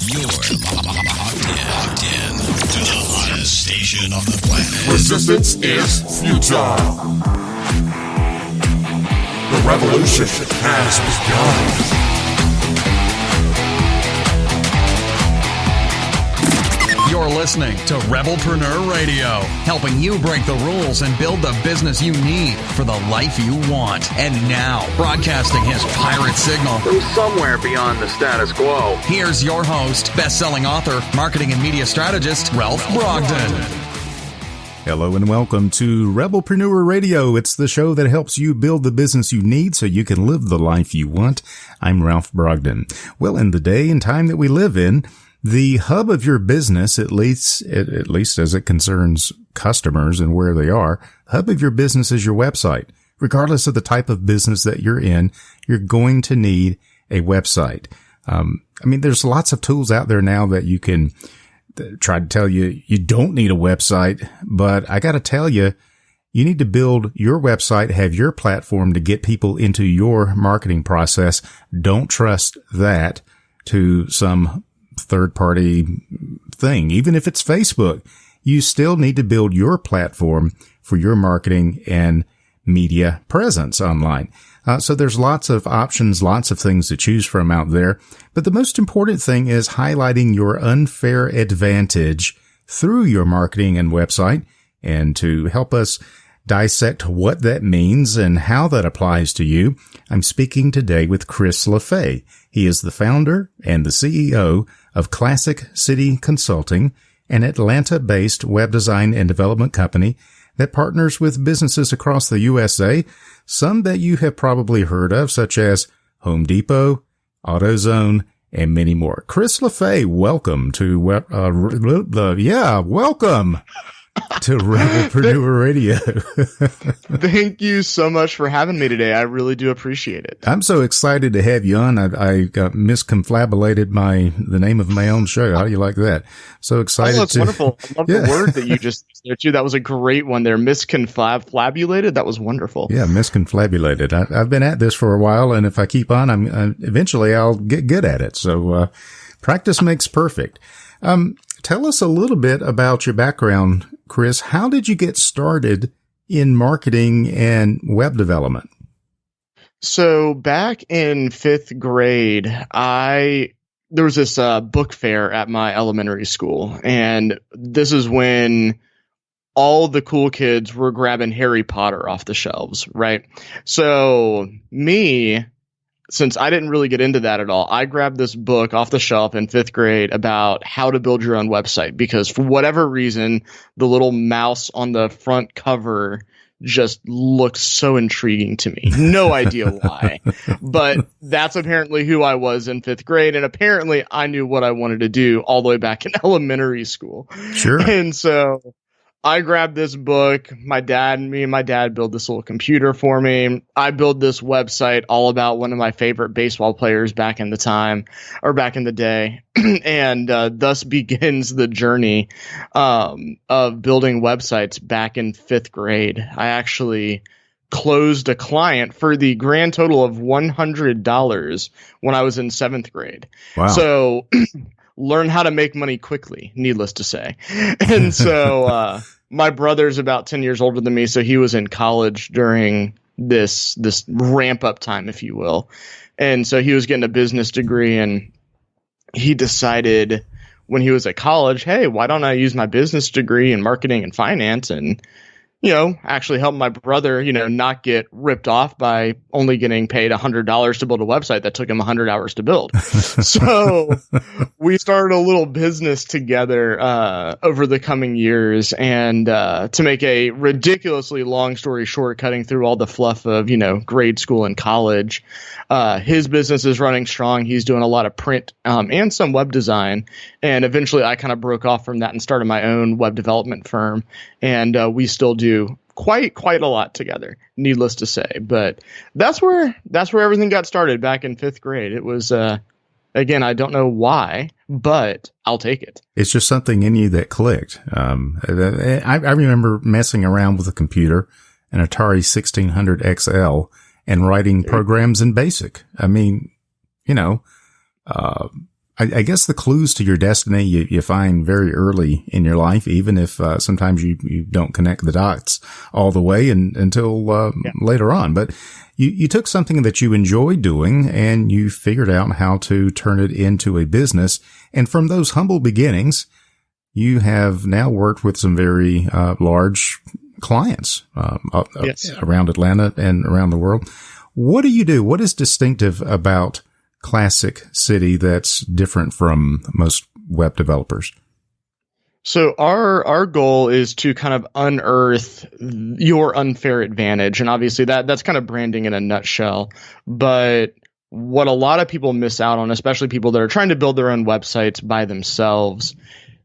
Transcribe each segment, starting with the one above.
You're locked in to the hottest station on the planet. Resistance is futile. The revolution has begun. You're listening to Rebelpreneur Radio, helping you break the rules and build the business you need for the life you want. And now, broadcasting his pirate signal from somewhere beyond the status quo, here's your host, best-selling author, marketing and media strategist, Ralph Brogden. Hello and welcome to Rebelpreneur Radio. It's the show that helps you build the business you need so you can live the life you want. I'm Ralph Brogden. Well, in the day and time that we live in, the hub of your business, at least as it concerns customers and where they are, hub of your business is your website. Regardless of the type of business that you're in, you're going to need a website. There's lots of tools out there now that you can try to tell you you don't need a website, but I got to tell you, you need to build your website, have your platform to get people into your marketing process. Don't trust that to some third-party thing. Even if it's Facebook, you still need to build your platform for your marketing and media presence online. So there's lots of options, lots of things to choose from out there. But the most important thing is highlighting your unfair advantage through your marketing and website. And to help us dissect what that means and how that applies to you, I'm speaking today with Chris LaFay. He is the founder and the CEO of Classic City Consulting, an Atlanta-based web design and development company that partners with businesses across the USA, some that you have probably heard of, such as Home Depot, AutoZone, and many more. Chris LaFay, welcome to welcome to Rebelpreneur Radio. Thank you so much for having me today. I really do appreciate it. I'm so excited to have you on. I misconfabulated the name of my own show. How do you like that? So excited. Oh, that's wonderful. I love the word that you just used there too. That was a great one there. Misconfabulated. That was wonderful. Yeah, misconfabulated. I've been at this for a while, and if I keep on, eventually I'll get good at it. So practice makes perfect. Tell us a little bit about your background, Chris. How did you get started in marketing and web development? So back in fifth grade, there was this book fair at my elementary school, and this is when all the cool kids were grabbing Harry Potter off the shelves, right? So since I didn't really get into that at all, I grabbed this book off the shelf in fifth grade about how to build your own website, because for whatever reason, the little mouse on the front cover just looked so intriguing to me. No idea why, but that's apparently who I was in fifth grade. And apparently I knew what I wanted to do all the way back in elementary school. Sure. And so I grabbed this book. Me and my dad built this little computer for me. I built this website all about one of my favorite baseball players back in the day. And thus begins the journey of building websites back in fifth grade. I actually closed a client for the grand total of $100 when I was in seventh grade. Wow. So learn how to make money quickly, needless to say. And so my brother's about 10 years older than me, so he was in college during this ramp up time, if you will. And so he was getting a business degree, and he decided when he was at college, hey, why don't I use my business degree in marketing and finance and actually help my brother, not get ripped off by only getting paid $100 to build a website that took him 100 hours to build. So we started a little business together over the coming years. And to make a ridiculously long story short, cutting through all the fluff of, grade school and college, his business is running strong. He's doing a lot of print and some web design. And eventually I kind of broke off from that and started my own web development firm. And we still do quite a lot together, needless to say. But that's where everything got started back in fifth grade. It was again, I don't know why, but I'll take it. It's just something in you that clicked. I remember messing around with a computer, an Atari 1600 XL, and writing programs in BASIC. I guess the clues to your destiny you find very early in your life, even if sometimes you don't connect the dots all the way until later on. But you took something that you enjoyed doing and you figured out how to turn it into a business. And from those humble beginnings, you have now worked with some very large clients around Atlanta and around the world. What do you do? What is distinctive about Classic City that's different from most web developers? So our goal is to kind of unearth your unfair advantage. And obviously that's kind of branding in a nutshell. But what a lot of people miss out on, especially people that are trying to build their own websites by themselves,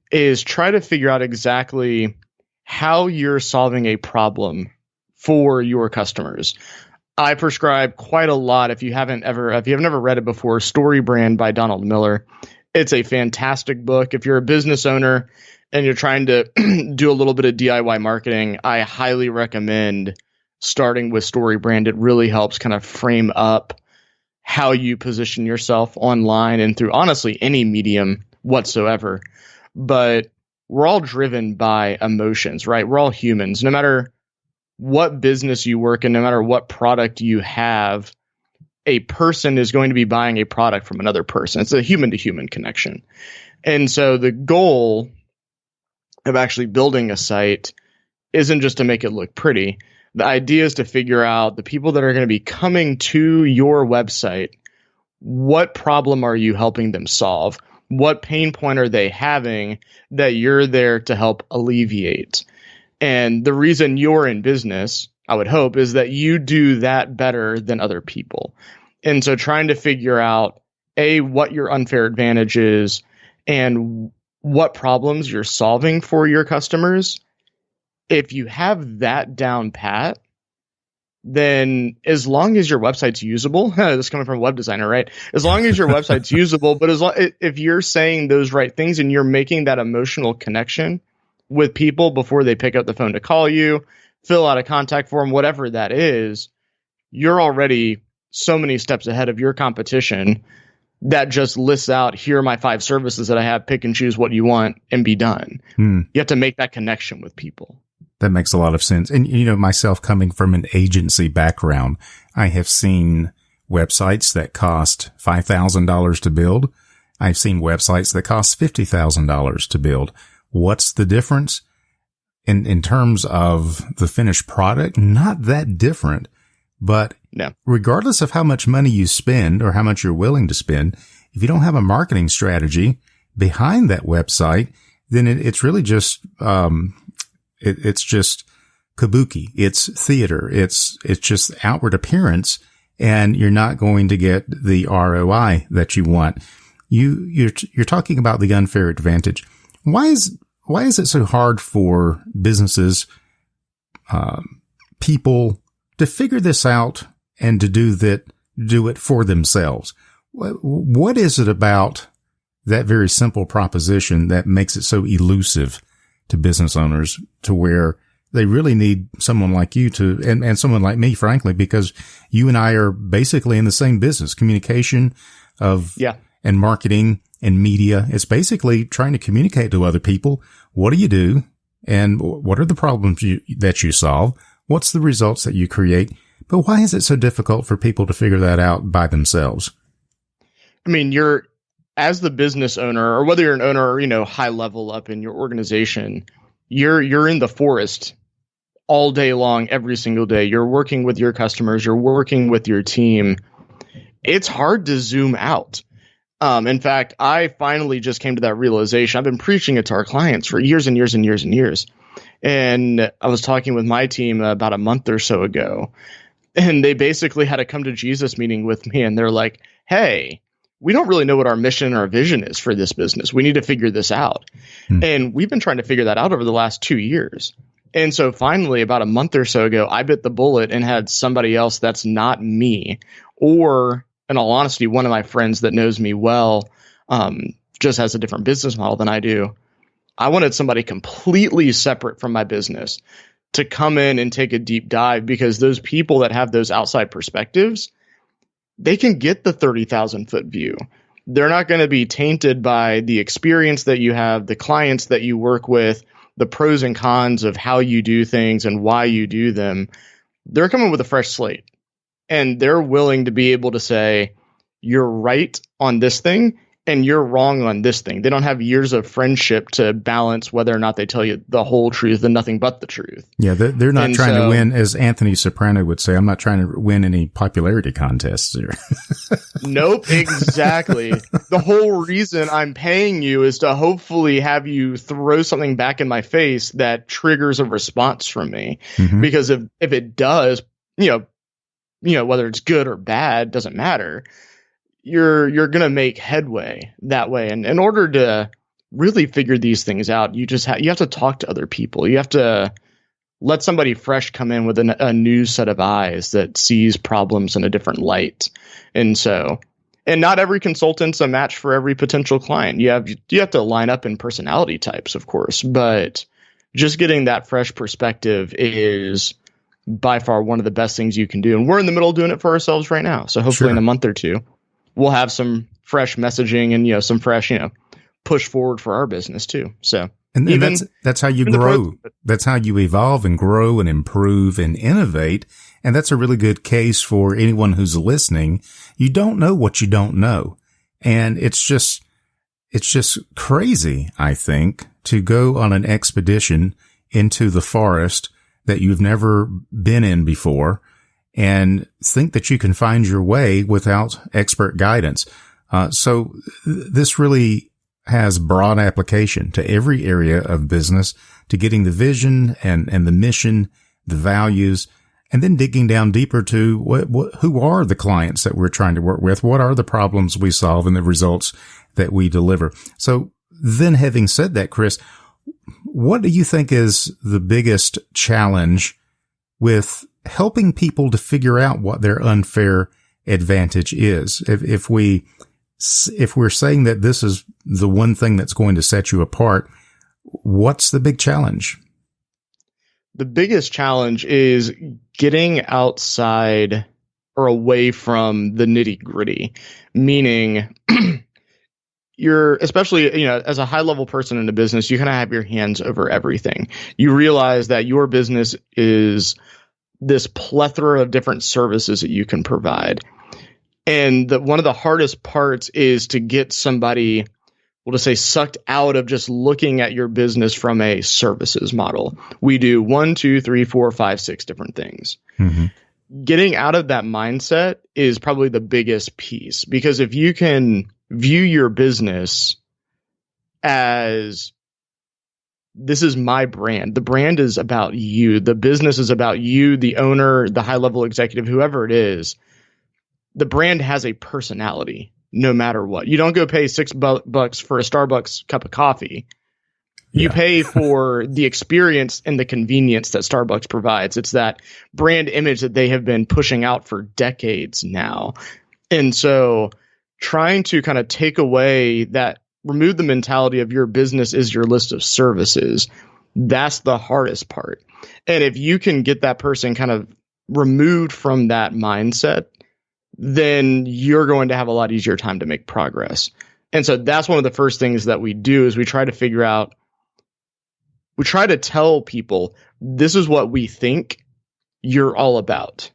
is try to figure out exactly how you're solving a problem for your customers. I prescribe quite a lot. If you have never read it before, Story Brand by Donald Miller. It's a fantastic book. If you're a business owner and you're trying to do a little bit of DIY marketing, I highly recommend starting with Story Brand. It really helps kind of frame up how you position yourself online and through honestly any medium whatsoever. But we're all driven by emotions, right? We're all humans. No matter what business you work in, no matter what product you have, a person is going to be buying a product from another person. It's a human to human connection. And so the goal of actually building a site isn't just to make it look pretty. The idea is to figure out the people that are going to be coming to your website, what problem are you helping them solve? What pain point are they having that you're there to help alleviate? And the reason you're in business, I would hope, is that you do that better than other people. And so trying to figure out, A, what your unfair advantage is and what problems you're solving for your customers. If you have that down pat, then as long as your website's usable, this is coming from a web designer, right? As long as your website's usable, but if you're saying those right things and you're making that emotional connection with people before they pick up the phone to call you, fill out a contact form, whatever that is, you're already so many steps ahead of your competition that just lists out, here are my 5 services that I have, pick and choose what you want and be done. You have to make that connection with people. That makes a lot of sense. And, myself coming from an agency background, I have seen websites that cost $5,000 to build. I've seen websites that cost $50,000 to build. What's the difference? In terms of the finished product, not that different, but no. Regardless of how much money you spend or how much you're willing to spend, if you don't have a marketing strategy behind that website, then it's really just, it's just kabuki. It's theater. It's just outward appearance, and you're not going to get the ROI that you want. You're talking about the unfair advantage. Why is it so hard for businesses, people to figure this out and to do it for themselves? What is it about that very simple proposition that makes it so elusive to business owners to where they really need someone like you and someone like me, frankly, because you and I are basically in the same business, communication and marketing and media. It's basically trying to communicate to other people. What do you do? And what are the problems that you solve? What's the results that you create? But why is it so difficult for people to figure that out by themselves? I mean, as the business owner, or whether you're an owner or, high level up in your organization, you're in the forest all day long, every single day. You're working with your customers. You're working with your team. It's hard to zoom out. In fact, I finally just came to that realization. I've been preaching it to our clients for years and years and years and years. And I was talking with my team about a month or so ago, and they basically had a come to Jesus meeting with me. And they're like, hey, we don't really know what our mission or our vision is for this business. We need to figure this out. And we've been trying to figure that out over the last 2 years. And so finally, about a month or so ago, I bit the bullet and had somebody else that's not me, or in all honesty, one of my friends that knows me well, just has a different business model than I do. I wanted somebody completely separate from my business to come in and take a deep dive, because those people that have those outside perspectives, they can get the 30,000 foot view. they're not going to be tainted by the experience that you have, the clients that you work with, the pros and cons of how you do things and why you do them. They're coming with a fresh slate, and they're willing to be able to say, you're right on this thing and you're wrong on this thing. They don't have years of friendship to balance whether or not they tell you the whole truth and nothing but the truth. Yeah, they're not trying to win, as Anthony Soprano would say, I'm not trying to win any popularity contests here. Nope, exactly. The whole reason I'm paying you is to hopefully have you throw something back in my face that triggers a response from me. Mm-hmm. Because if it does, you know, whether it's good or bad, doesn't matter. You're going to make headway that way. And in order to really figure these things out, you have to talk to other people. You have to let somebody fresh come in with a new set of eyes that sees problems in a different light. And not every consultant's a match for every potential client. You have to line up in personality types, of course, but just getting that fresh perspective is by far one of the best things you can do. And we're in the middle of doing it for ourselves right now. So hopefully in a month or two, we'll have some fresh messaging and, some fresh, push forward for our business too. So, and that's how you grow. That's how you evolve and grow and improve and innovate. And that's a really good case for anyone who's listening. You don't know what you don't know. And it's just crazy, I think, to go on an expedition into the forest that you've never been in before and think that you can find your way without expert guidance. So this really has broad application to every area of business, to getting the vision and the mission, the values, and then digging down deeper to who are the clients that we're trying to work with? What are the problems we solve and the results that we deliver? So then, having said that, Chris, what do you think is the biggest challenge with helping people to figure out what their unfair advantage is? If we're saying that this is the one thing that's going to set you apart, what's the big challenge? The biggest challenge is getting outside or away from the nitty gritty, meaning you're, especially, as a high level person in a business, you kind of have your hands over everything. You realize that your business is this plethora of different services that you can provide. And one of the hardest parts is to get somebody, we'll just say, sucked out of just looking at your business from a services model. We do 1, 2, 3, 4, 5, 6 different things. Mm-hmm. Getting out of that mindset is probably the biggest piece, because if you can view your business as, this is my brand. The brand is about you. The business is about you, the owner, the high-level executive, whoever it is. The brand has a personality no matter what. You don't go pay $6 for a Starbucks cup of coffee. You pay for the experience and the convenience that Starbucks provides. It's that brand image that they have been pushing out for decades now. And so trying to kind of take away that, remove the mentality of your business is your list of services. That's the hardest part. And if you can get that person kind of removed from that mindset, then you're going to have a lot easier time to make progress. And so that's one of the first things that we do, is we try to figure out, we try to tell people, this is what we think you're all about.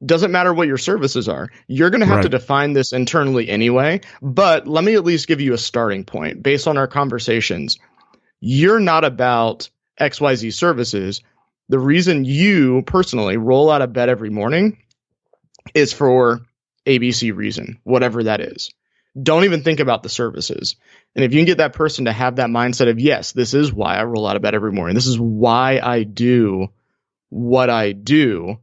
Doesn't matter what your services are. You're going to have to define this internally anyway, but let me at least give you a starting point based on our conversations. You're not about XYZ services. The reason you personally roll out of bed every morning is for ABC reason, whatever that is. Don't even think about the services. And if you can get that person to have that mindset of, yes, this is why I roll out of bed every morning, this is why I do what I do,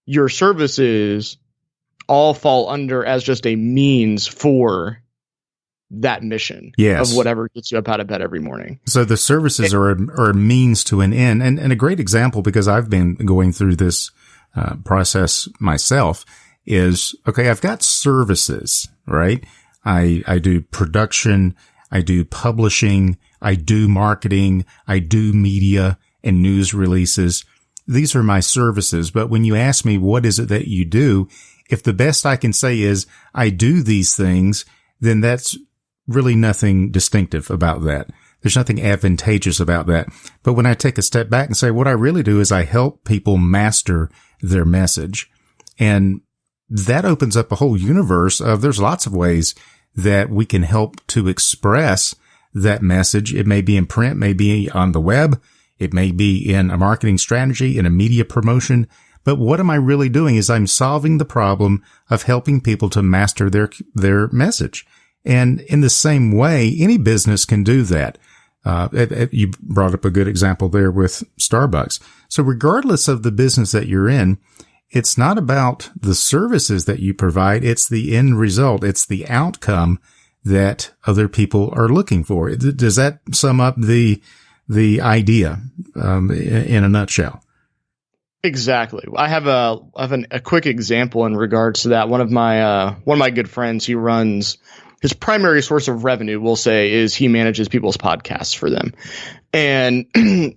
your services all fall under as just a means for that mission of whatever gets you up out of bed every morning. So the services are a means to an end. And a great example, because I've been going through this process myself, is, okay, I've got services, right? I do production, I do publishing, I do marketing, I do media and news releases. These are my services. But when you ask me, what is it that you do? If the best I can say is I do these things, then that's really nothing distinctive about that. There's nothing advantageous about that. But when I take a step back and say, what I really do is I help people master their message. And that opens up a whole universe of there's lots of ways that we can help to express that message. It may be in print, may be on the web. It may be in a marketing strategy, in a media promotion. But what am I really doing is I'm solving the problem of helping people to master their message. And in the same way, any business can do that. You brought up a good example there with Starbucks. So regardless of the business that you're in, it's not about the services that you provide. It's the end result. It's the outcome that other people are looking for. Does that sum up the idea, in a nutshell? Exactly. I have a quick example in regards to that. One of my good friends, he runs, his primary source of revenue, we'll say, is he manages people's podcasts for them. And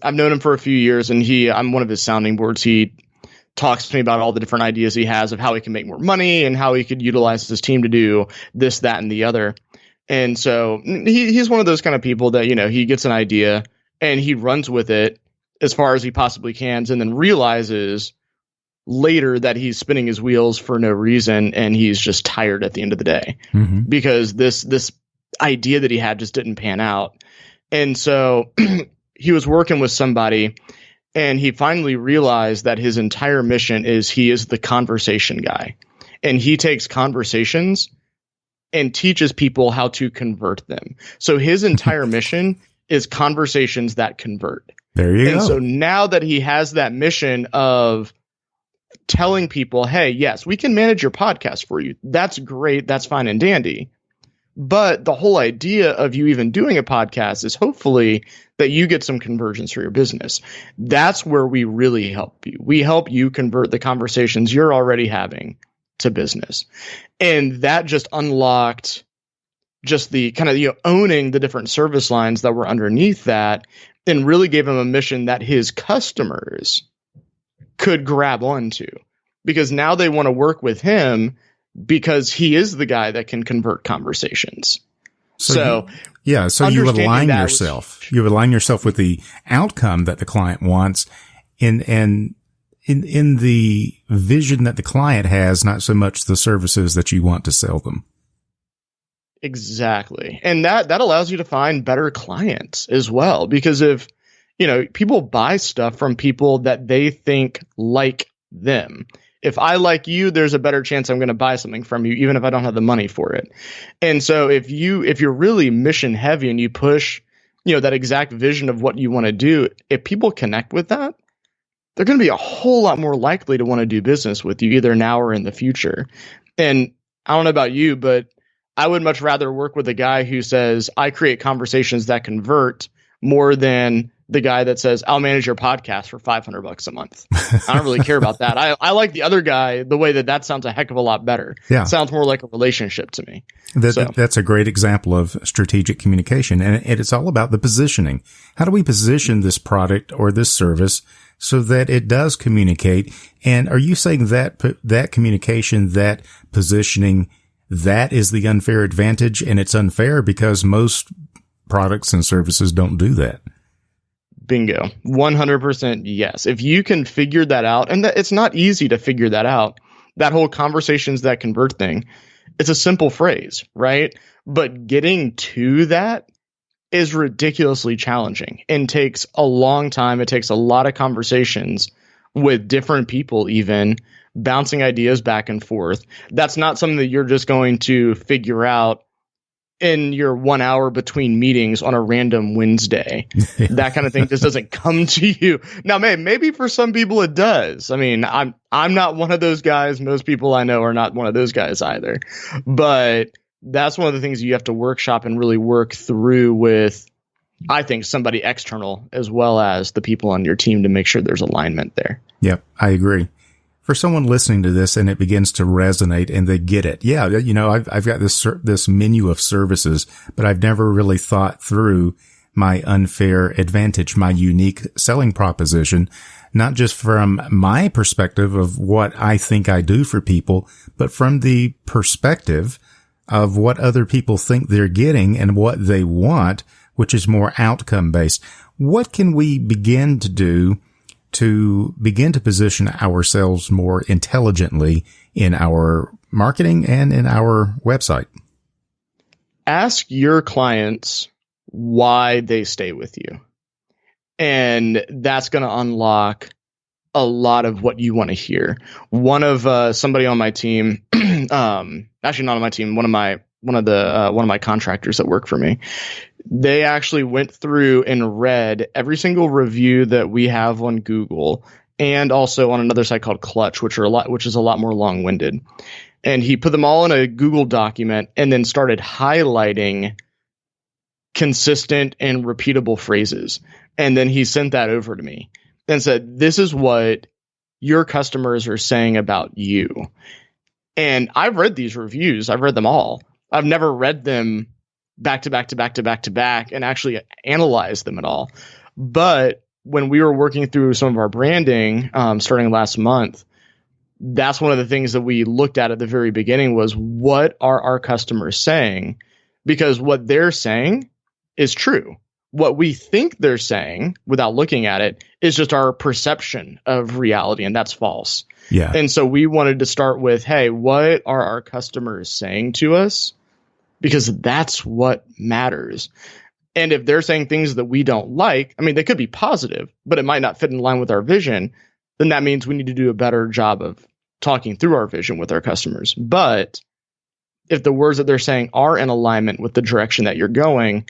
I've known him for a few years, and I'm one of his sounding boards. He talks to me about all the different ideas he has of how he can make more money and how he could utilize his team to do this, that, and the other. And so he's one of those kind of people that, he gets an idea and he runs with it as far as he possibly can, and then realizes later that he's spinning his wheels for no reason, and he's just tired at the end of the day because this idea that he had just didn't pan out. And so he was working with somebody, and he finally realized that his entire mission is he is the conversation guy, and he takes conversations and teaches people how to convert them. So his entire mission is conversations that convert. There you go. And so now that he has that mission of telling people, hey, yes, we can manage your podcast for you. That's great. That's fine and dandy. But the whole idea of you even doing a podcast is hopefully that you get some conversions for your business. That's where we really help you. We help you convert the conversations you're already having to business. And that just unlocked just the kind of, owning the different service lines that were underneath that, and really gave him a mission that his customers could grab onto, because now they want to work with him because he is the guy that can convert conversations. So you align yourself. You align yourself with the outcome that the client wants, in the vision that the client has, not so much the services that you want to sell them. Exactly. And that allows you to find better clients as well, because if, people buy stuff from people that they think like them. If I like you, there's a better chance I'm going to buy something from you, even if I don't have the money for it. And so if you're really mission heavy and you push, that exact vision of what you want to do, if people connect with that, they're going to be a whole lot more likely to want to do business with you either now or in the future. And I don't know about you, but I would much rather work with a guy who says, I create conversations that convert, more than the guy that says, I'll manage your podcast for $500 a month. I don't really care about that. I like the other guy, the way that sounds a heck of a lot better. Yeah. It sounds more like a relationship to me. That's a great example of strategic communication. And it's all about the positioning. How do we position this product or this service so that it does communicate? And are you saying that communication, that positioning, that is the unfair advantage, and it's unfair because most products and services don't do that? Bingo. 100% yes. If you can figure that out, and it's not easy to figure that out, that whole conversations that convert thing, it's a simple phrase, right? But getting to that is ridiculously challenging and takes a long time. It takes a lot of conversations with different people, even bouncing ideas back and forth. That's not something that you're just going to figure out in your 1 hour between meetings on a random Wednesday. That kind of thing just doesn't come to you. Now, maybe for some people it does. I mean, I'm not one of those guys. Most people I know are not one of those guys either. But that's one of the things you have to workshop and really work through with, I think, somebody external as well as the people on your team to make sure there's alignment there. Yep, I agree. For someone listening to this and it begins to resonate and they get it. Yeah, I've got this menu of services, but I've never really thought through my unfair advantage, my unique selling proposition, not just from my perspective of what I think I do for people, but from the perspective of what other people think they're getting and what they want, which is more outcome based. What can we begin to do to begin to position ourselves more intelligently in our marketing and in our website? Ask your clients why they stay with you. And that's going to unlock a lot of what you want to hear. One of somebody on my team, actually not on my team, one of my contractors that work for me, they actually went through and read every single review that we have on Google and also on another site called Clutch, which is a lot more long-winded. And he put them all in a Google document and then started highlighting consistent and repeatable phrases. And then he sent that over to me and said, this is what your customers are saying about you. And I've read these reviews. I've read them all. I've never read them back to back to back to back to back and actually analyzed them at all. But when we were working through some of our branding, starting last month, that's one of the things that we looked at the very beginning was, what are our customers saying? Because what they're saying is true. What we think they're saying without looking at it is just our perception of reality, and that's false. Yeah. And so we wanted to start with, hey, what are our customers saying to us? Because that's what matters. And if they're saying things that we don't like, I mean, they could be positive, but it might not fit in line with our vision, then that means we need to do a better job of talking through our vision with our customers. But if the words that they're saying are in alignment with the direction that you're going,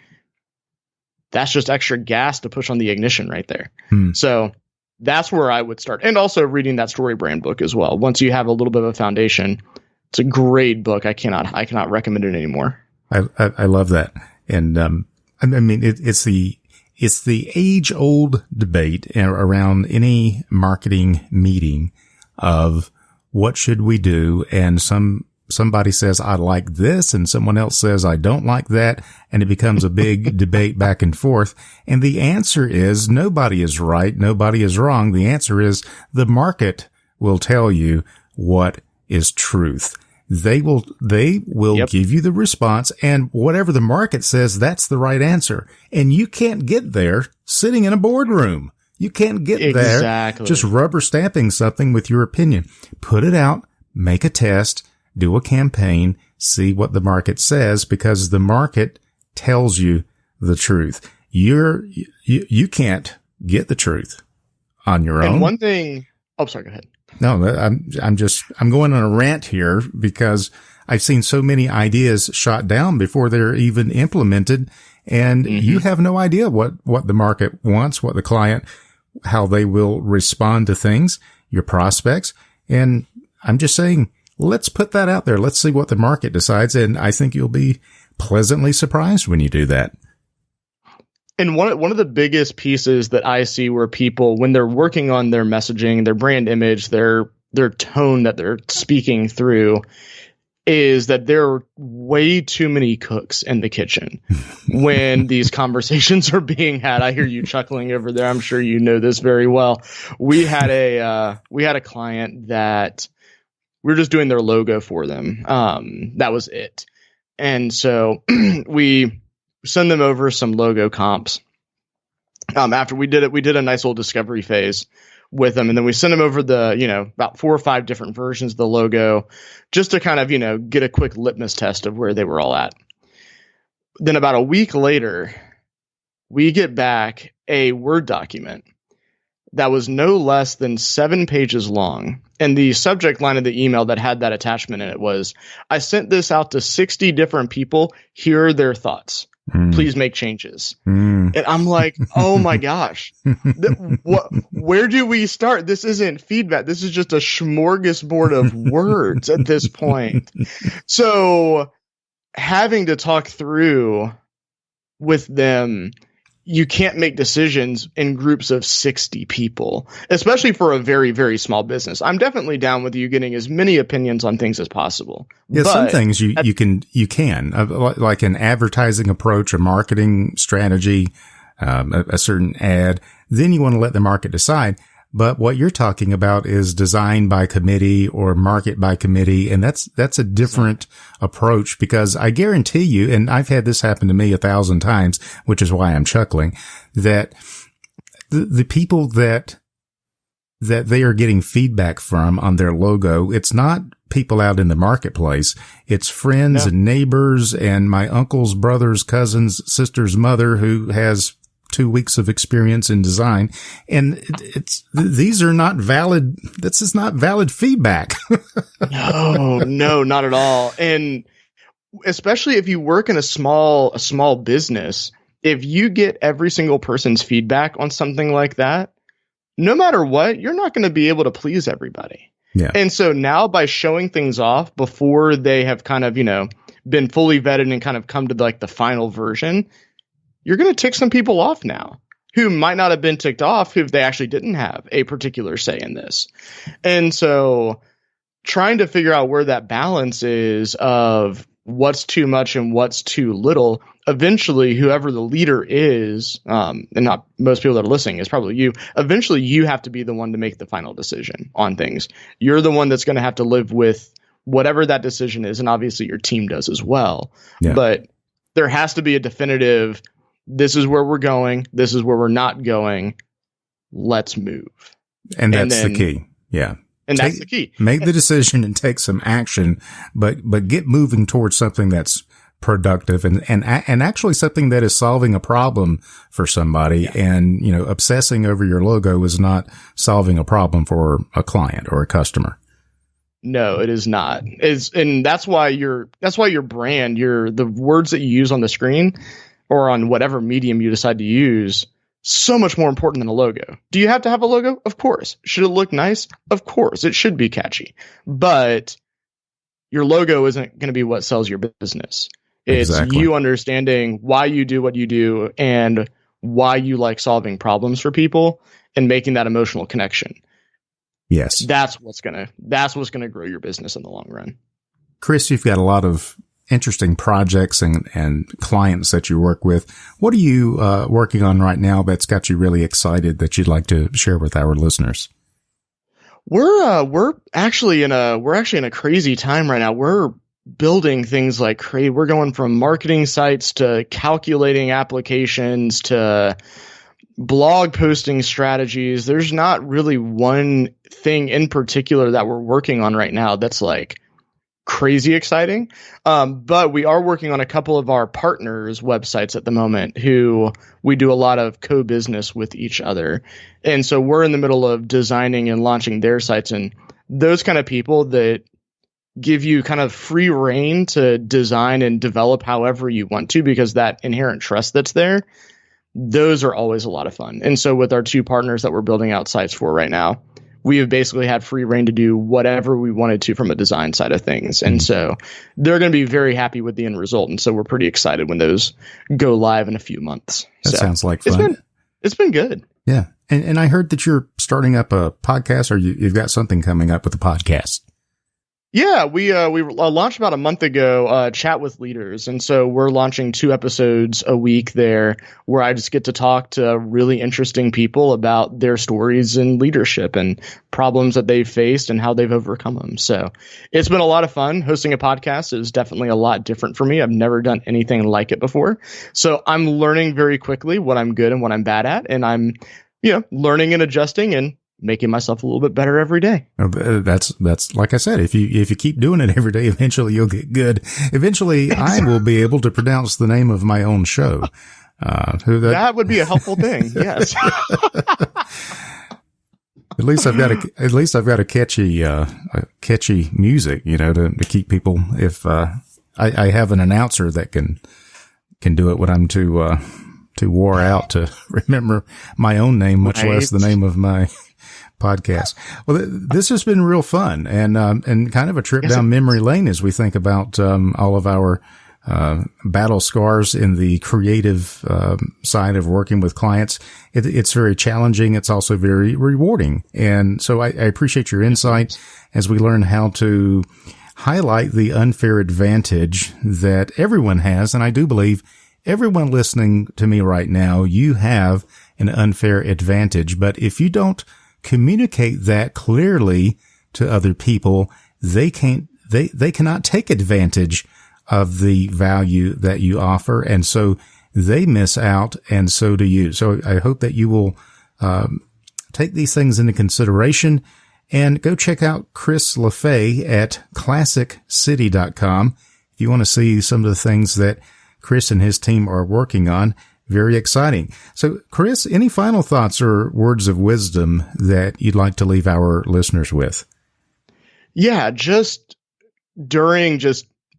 that's just extra gas to push on the ignition right there. So that's where I would start. And also reading that Story Brand book as well. Once you have a little bit of a foundation, it's a great book. I cannot recommend it anymore. I love that. And, I mean, it's the age old debate around any marketing meeting of what should we do? And somebody says, I like this, and someone else says, I don't like that. And it becomes a big debate back and forth. And the answer is nobody is right. Nobody is wrong. The answer is the market will tell you what is truth. They will Yep. give you the response, and whatever the market says, that's the right answer. And you can't get there sitting in a boardroom. You can't get there just rubber stamping something with your opinion. Put it out, make a test, do a campaign, see what the market says, because the market tells you the truth. You can't get the truth on your own. And one thing, sorry, go ahead. No, I'm going on a rant here because I've seen so many ideas shot down before they're even implemented, and you have no idea what the market wants, what the client, how they will respond to things, your prospects. And I'm just saying, let's put that out there. Let's see what the market decides. And I think you'll be pleasantly surprised when you do that. And one of the biggest pieces that I see where people, when they're working on their messaging, their brand image, their tone that they're speaking through, is that there are way too many cooks in the kitchen when these conversations are being had. I hear you chuckling over there. I'm sure you know this very well. We had a client that we were just doing their logo for them. That was it. And so we send them over some logo comps. After we did it, we did a nice little discovery phase with them. And then we sent them over about 4 or 5 different versions of the logo just to kind of, get a quick litmus test of where they were all at. Then about a week later, we get back a Word document that was no less than 7 pages long. And the subject line of the email that had that attachment in it was, I sent this out to 60 different people. Here are their thoughts. Please make changes. And I'm like, oh my gosh, where do we start? This isn't feedback. This is just a smorgasbord of words at this point. So having to talk through with them, you can't make decisions in groups of 60 people, especially for a very, very small business. I'm definitely down with you getting as many opinions on things as possible. Yeah, some things you can like an advertising approach, a marketing strategy, a certain ad. Then you want to let the market decide. But what you're talking about is design by committee or market by committee. And that's a different approach, because I guarantee you, and I've had this happen to me 1,000 times, which is why I'm chuckling, that the people that they are getting feedback from on their logo, it's not people out in the marketplace. It's friends and neighbors and my uncle's brother's cousin's sister's mother who has 2 weeks of experience in design. And these are not valid. This is not valid feedback. No, not at all. And especially if you work in a small business, if you get every single person's feedback on something like that, no matter what, you're not going to be able to please everybody. Yeah. And so now by showing things off before they have kind of, been fully vetted and kind of come to like the final version, you're going to tick some people off now who might not have been ticked off if they actually didn't have a particular say in this. And so trying to figure out where that balance is of what's too much and what's too little, eventually whoever the leader is, and not most people that are listening, is probably you. Eventually you have to be the one to make the final decision on things. You're the one that's going to have to live with whatever that decision is. And obviously your team does as well. Yeah. But there has to be a definitive, this is where we're going, this is where we're not going, let's move. And that's the key. Yeah. And that's the key. Make the decision and take some action, but get moving towards something that's productive and actually something that is solving a problem for somebody. Yeah. And, obsessing over your logo is not solving a problem for a client or a customer. No, it is not. And that's why your brand, the words that you use on the screen or on whatever medium you decide to use, so much more important than a logo. Do you have to have a logo? Of course. Should it look nice? Of course. It should be catchy. But your logo isn't going to be what sells your business. It's exactly. You understanding why you do what you do and why you like solving problems for people and making that emotional connection. Yes. That's what's going to grow your business in the long run. Chris, you've got a lot of interesting projects and clients that you work with. What are you working on right now that's got you really excited that you'd like to share with our listeners? We're actually in a crazy time right now. We're building things like crazy. We're going from marketing sites to calculating applications to blog posting strategies. There's not really one thing in particular that we're working on right now that's like crazy exciting. But we are working on a couple of our partners' websites at the moment who we do a lot of co-business with each other. And so we're in the middle of designing and launching their sites, and those kind of people that give you kind of free reign to design and develop however you want to, because that inherent trust that's there, those are always a lot of fun. And so with our two partners that we're building out sites for right now, we have basically had free reign to do whatever we wanted to from a design side of things. And so they're going to be very happy with the end result. And so we're pretty excited when those go live in a few months. That sounds like fun. It's been good. Yeah. And I heard that you're starting up a podcast, or you've got something coming up with a podcast. Yeah, we launched about a month ago, Chat with Leaders. And so we're launching 2 episodes a week there where I just get to talk to really interesting people about their stories in leadership and problems that they've faced and how they've overcome them. So it's been a lot of fun. Hosting a podcast is definitely a lot different for me. I've never done anything like it before. So I'm learning very quickly what I'm good and what I'm bad at. And I'm, learning and adjusting and making myself a little bit better every day. That's like I said, if you keep doing it every day, eventually you'll get good. Eventually I will be able to pronounce the name of my own show. That would be a helpful thing. Yes. At least I've got a catchy music, to keep people. If, I have an announcer that can do it when I'm too wore out to remember my own name, much less the name of my podcast. Well, this has been real fun and kind of a trip down memory lane as we think about all of our battle scars in the creative side of working with clients. It's very challenging. It's also very rewarding. And so I appreciate your insight as we learn how to highlight the unfair advantage that everyone has. And I do believe everyone listening to me right now, you have an unfair advantage. But if you don't communicate that clearly to other people, they cannot take advantage of the value that you offer. And so they miss out, and so do you. So I hope that you will take these things into consideration and go check out Chris LaFay at ClassicCity.com if you want to see some of the things that Chris and his team are working on. Very exciting. So, Chris, any final thoughts or words of wisdom that you'd like to leave our listeners with? Yeah, just during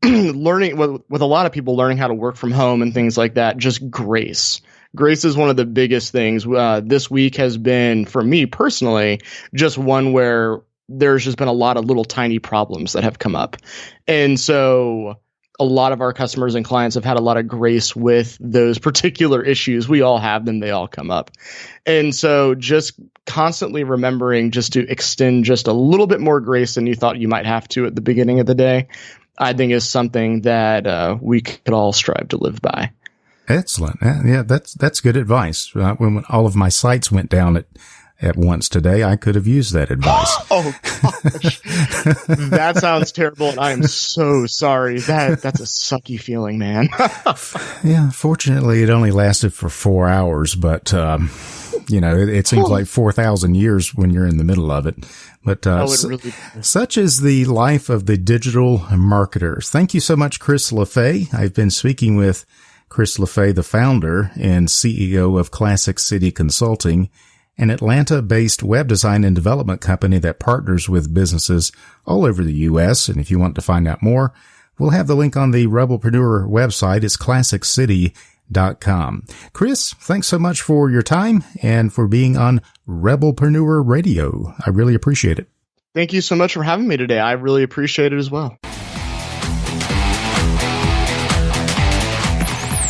learning, with a lot of people learning how to work from home and things like that, just grace. Grace is one of the biggest things. This week has been, for me personally, just one where there's just been a lot of little tiny problems that have come up. And so a lot of our customers and clients have had a lot of grace with those particular issues. We all have them. They all come up. And so just constantly remembering just to extend just a little bit more grace than you thought you might have to at the beginning of the day, I think is something that we could all strive to live by. Excellent. Yeah, that's good advice. When all of my sites went down at once today, I could have used that advice. Oh, gosh. That sounds terrible, and I am so sorry. That's a sucky feeling, man. Yeah, fortunately, it only lasted for 4 hours, but, it seems like 4,000 years when you're in the middle of it. But such is the life of the digital marketer. Thank you so much, Chris LaFay. I've been speaking with Chris LaFay, the founder and CEO of Classic City Consulting, an Atlanta-based web design and development company that partners with businesses all over the U.S. And if you want to find out more, we'll have the link on the Rebelpreneur website. It's ClassicCity.com. Chris, thanks so much for your time and for being on Rebelpreneur Radio. I really appreciate it. Thank you so much for having me today. I really appreciate it as well.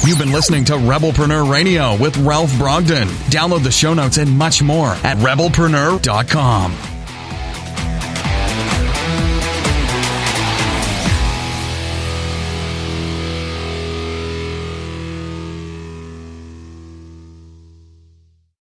You've been listening to Rebelpreneur Radio with Ralph Brogden. Download the show notes and much more at Rebelpreneur.com.